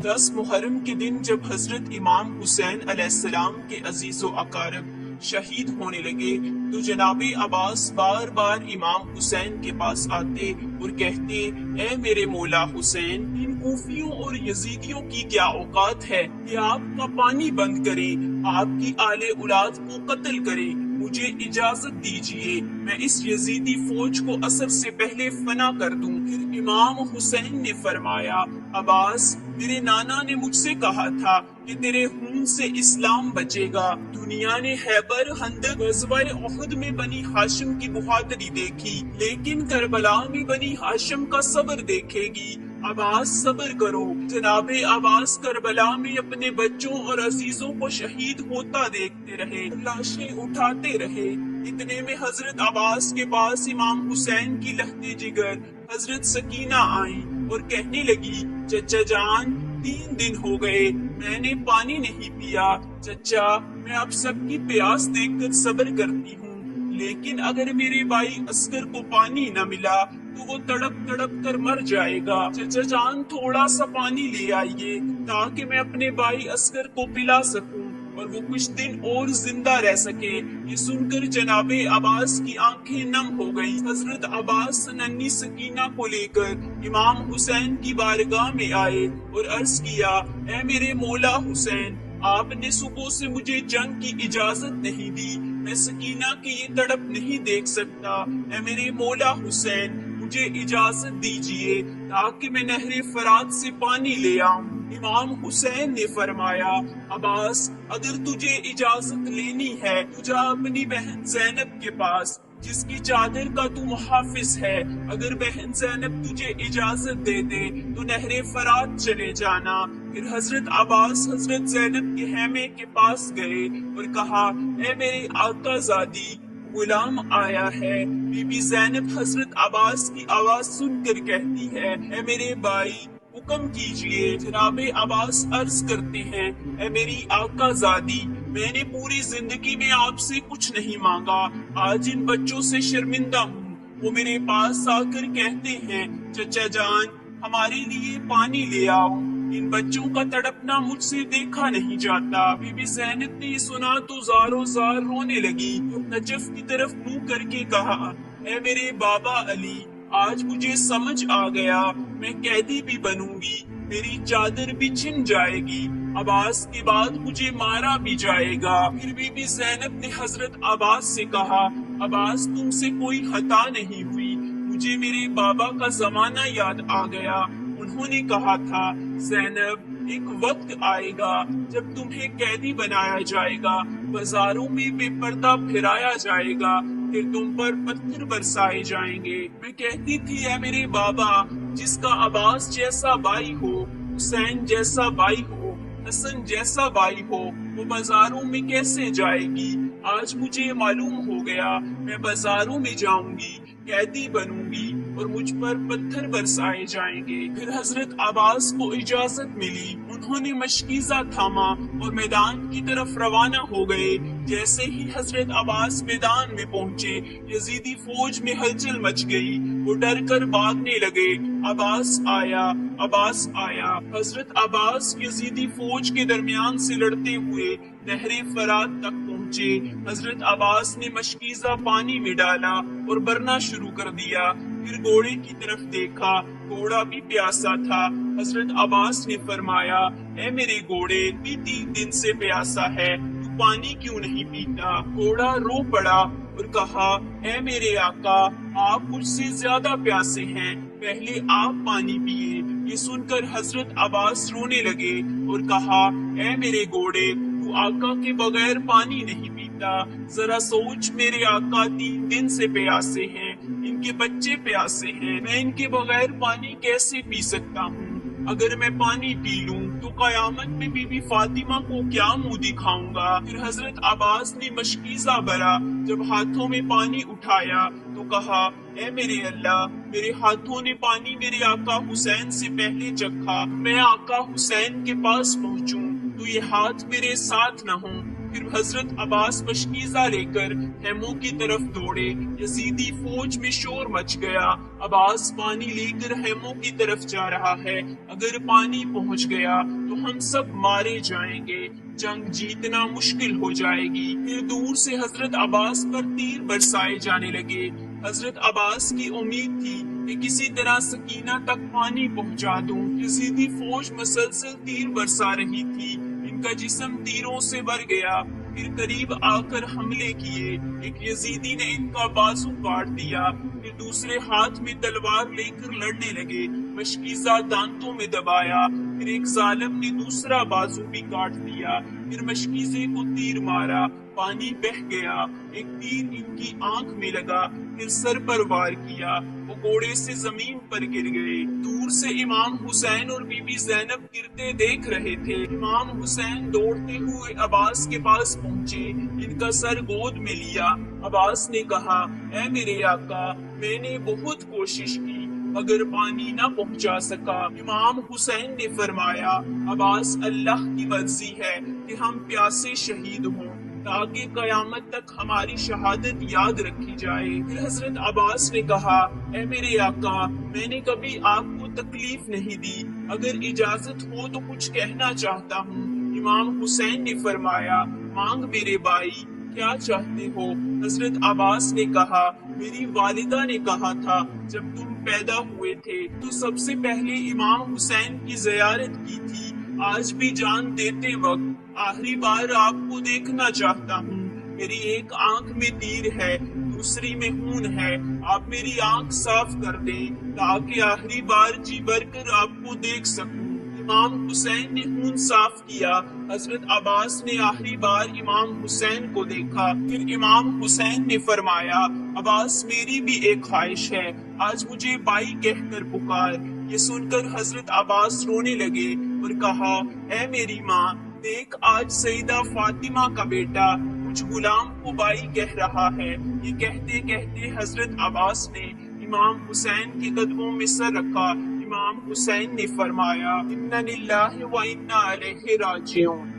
10 محرم کے دن جب حضرت امام حسین علیہ السلام کے عزیز و اقارب شہید ہونے لگے تو جناب عباس بار بار امام حسین کے پاس آتے اور کہتے، اے میرے مولا حسین، ان کوفیوں اور یزیدیوں کی کیا اوقات ہے کہ آپ کا پانی بند کرے، آپ کی آل اولاد کو قتل کرے، مجھے اجازت دیجیے میں اس یزیدی فوج کو عصر سے پہلے فنا کر دوں۔ پھر امام حسین نے فرمایا، عباس، میرے نانا نے مجھ سے کہا تھا کہ تیرے خون سے اسلام بچے گا۔ دنیا نے خیبر، خندق، غزوہ احد میں بنی ہاشم کی بہادری دیکھی، لیکن کربلا میں بنی ہاشم کا صبر دیکھے گی۔ عباس، صبر کرو۔ جناب عباس کربلا میں اپنے بچوں اور عزیزوں کو شہید ہوتا دیکھتے رہے، لاشیں اٹھاتے رہے۔ اتنے میں حضرت عباس کے پاس امام حسین کی لہتے جگر حضرت سکینہ آئیں اور کہنے لگی، چچا جان، 3 دن ہو گئے میں نے پانی نہیں پیا۔ چچا، میں آپ سب کی پیاس دیکھ کر صبر کرتی ہوں، لیکن اگر میرے بھائی اصغر کو پانی نہ ملا تو وہ تڑپ تڑپ کر مر جائے گا۔ چچا جان، تھوڑا سا پانی لے آئیے تاکہ میں اپنے بھائی اصغر کو پلا سکوں اور وہ کچھ دن اور زندہ رہ سکے۔ یہ سن کر جناب عباس کی آنکھیں نم ہو گئی۔ حضرت عباس ننھی سکینہ کو لے کر امام حسین کی بارگاہ میں آئے اور عرض کیا، اے میرے مولا حسین، آپ نے صبح سے مجھے جنگ کی اجازت نہیں دی، میں سکینہ کی یہ تڑپ نہیں دیکھ سکتا۔ اے میرے مولا حسین، مجھے اجازت دیجیے تاکہ میں نہر فرات سے پانی لے آؤں۔ امام حسین نے فرمایا، عباس، اگر تجھے اجازت لینی ہے تو جا اپنی بہن زینب کے پاس، جس کی چادر کا تو محافظ ہے۔ اگر بہن زینب تجھے اجازت دے دے تو نہر فرات چلے جانا۔ پھر حضرت عباس حضرت زینب کے خیمے کے پاس گئے اور کہا، اے میرے آقا زادی، غلام آیا ہے۔ بی بی زینب حضرت عباس کی آواز سن کر کہتی ہے، اے میرے بھائی، حکم کیجئے۔ جناب عباس عرض کرتے ہیں، اے میری آقا زادی، میں نے پوری زندگی میں آپ سے کچھ نہیں مانگا، آج ان بچوں سے شرمندہ ہوں۔ وہ میرے پاس آ کر کہتے ہیں، چچا جان، ہمارے لیے پانی لے آؤ، ان بچوں کا تڑپنا مجھ سے دیکھا نہیں جاتا۔ بی بی زینب نے سنا تو زاروں زار رونے لگی، نجف کی طرف منہ کر کے کہا، اے میرے بابا علی، آج مجھے سمجھ آ گیا، میں قیدی بھی بنوں گی، میری چادر بھی چھن جائے گی، عباس کے بعد مجھے مارا بھی جائے گا۔ پھر بی بی زینب نے حضرت عباس سے کہا، عباس، تم سے کوئی خطا نہیں ہوئی، مجھے میرے بابا کا زمانہ یاد آ گیا۔ انہوں نے کہا تھا، زینب، ایک وقت آئے گا جب تمہیں قیدی بنایا جائے گا، بازاروں میں بے پردہ پھرایا جائے گا، پھر تم پر پتھر برسائے جائیں گے۔ میں کہتی تھی، اے میرے بابا، جس کا عباس جیسا بھائی ہو، حسین جیسا بھائی ہو، حسن جیسا بھائی ہو، وہ بازاروں میں کیسے جائے گی؟ آج مجھے معلوم ہو گیا، میں بازاروں میں جاؤں گی، قیدی بنوں گی اور مجھ پر پتھر برسائے جائیں گے۔ پھر حضرت عباس کو اجازت ملی، انہوں نے مشکیزہ تھاما اور میدان کی طرف روانہ ہو گئے۔ جیسے ہی حضرت عباس میدان میں پہنچے، یزیدی فوج میں ہلچل مچ گئی، وہ ڈر کر بھاگنے لگے۔ عباس آیا، عباس آیا۔ حضرت عباس یزیدی فوج کے درمیان سے لڑتے ہوئے نہر فرات تک پہنچے۔ حضرت عباس نے مشکیزہ پانی میں ڈالا اور برنا شروع کر دیا، پھر گھوڑے کی طرف دیکھا، گھوڑا بھی پیاسا تھا۔ حضرت عباس نے فرمایا، اے میرے گھوڑے، بھی 3 دن سے پیاسا ہے، تو پانی کیوں نہیں پیتا؟ گھوڑا رو پڑا اور کہا، اے میرے آقا، آپ مجھ سے زیادہ پیاسے ہیں، پہلے آپ پانی پیئے۔ یہ سن کر حضرت عباس رونے لگے اور کہا، اے میرے گھوڑے، تو آقا کے بغیر پانی نہیں پیتا؟ ذرا سوچ، میرے آقا 3 دن سے پیاسے ہیں، ان کے بچے پیاسے ہیں، میں ان کے بغیر پانی کیسے پی سکتا ہوں؟ اگر میں پانی پی لوں تو قیامت میں بی بی فاطمہ کو کیا منہ دکھاؤں گا؟ پھر حضرت عباس نے مشکیزہ بھرا، جب ہاتھوں میں پانی اٹھایا تو کہا، اے میرے اللہ، میرے ہاتھوں نے پانی میرے آقا حسین سے پہلے چکھا، میں آقا حسین کے پاس پہنچوں تو یہ ہاتھ میرے ساتھ نہ ہوں۔ پھر حضرت عباس مشکیزہ لے کر خیموں کی طرف دوڑے۔ یزیدی فوج میں شور مچ گیا۔ عباس پانی لے کر خیموں کی طرف جا رہا ہے، اگر پانی پہنچ گیا تو ہم سب مارے جائیں گے، جنگ جیتنا مشکل ہو جائے گی۔ پھر دور سے حضرت عباس پر تیر برسائے جانے لگے۔ حضرت عباس کی امید تھی کہ کسی طرح سکینہ تک پانی پہنچا دوں۔ یزیدی فوج مسلسل تیر برسا رہی تھی، ان کا جسم تیروں سے بھر گیا۔ پھر قریب آ کر حملے کیے، ایک یزیدی نے ان کا بازو کاٹ دیا، پھر دوسرے ہاتھ میں تلوار لے کر لڑنے لگے، مشکیزہ دانتوں میں دبایا، پھر ایک ظالم نے دوسرا بازو بھی کاٹ دیا، پھر مشکیزے کو تیر مارا، پانی بہہ گیا، ایک تیر ان کی آنکھ میں لگا، پھر سر پر وار کیا، وہ گھوڑے سے زمین پر گر گئے۔ دور سے امام حسین اور بی بی زینب گرتے دیکھ رہے تھے۔ امام حسین دوڑتے ہوئے عباس کے پاس پہنچے، ان کا سر گود میں لیا۔ عباس نے کہا، اے میرے آقا، میں نے بہت کوشش کی مگر پانی نہ پہنچا سکا۔ امام حسین نے فرمایا، عباس، اللہ کی مرضی ہے کہ ہم پیاسے شہید ہوں تاکہ قیامت تک ہماری شہادت یاد رکھی جائے۔ پھر حضرت عباس نے کہا، اے میرے آقا، میں نے کبھی آپ کو تکلیف نہیں دی، اگر اجازت ہو تو کچھ کہنا چاہتا ہوں۔ امام حسین نے فرمایا، مانگ میرے بھائی، کیا چاہتے ہو؟ حضرت عباس نے کہا، میری والدہ نے کہا تھا جب تم پیدا ہوئے تھے تو سب سے پہلے امام حسین کی زیارت کی تھی، آج بھی جان دیتے وقت آخری بار آپ کو دیکھنا چاہتا ہوں۔ میری ایک آنکھ میں تیر ہے، دوسری میں خون ہے، آپ میری آنکھ صاف کر دیں تاکہ آخری بار جی بھر کر آپ کو دیکھ سکوں۔ امام حسین نے خون صاف کیا۔ حضرت عباس نے آخری بار امام حسین کو دیکھا۔ پھر امام حسین نے فرمایا، عباس، میری بھی ایک خواہش ہے، آج مجھے بھائی کہہ کر پکار۔ یہ سن کر حضرت عباس رونے لگے اور کہا، اے میری ماں، دیکھ آج سیدہ فاطمہ کا بیٹا کچھ غلام کو بھائی کہہ رہا ہے۔ یہ کہتے کہتے حضرت عباس نے امام حسین کے قدموں میں سر رکھا۔ امام حسین نے فرمایا، اِنَّ لِلَّهِ وَإِنَّا إِلَيْهِ رَاجِعُونَ۔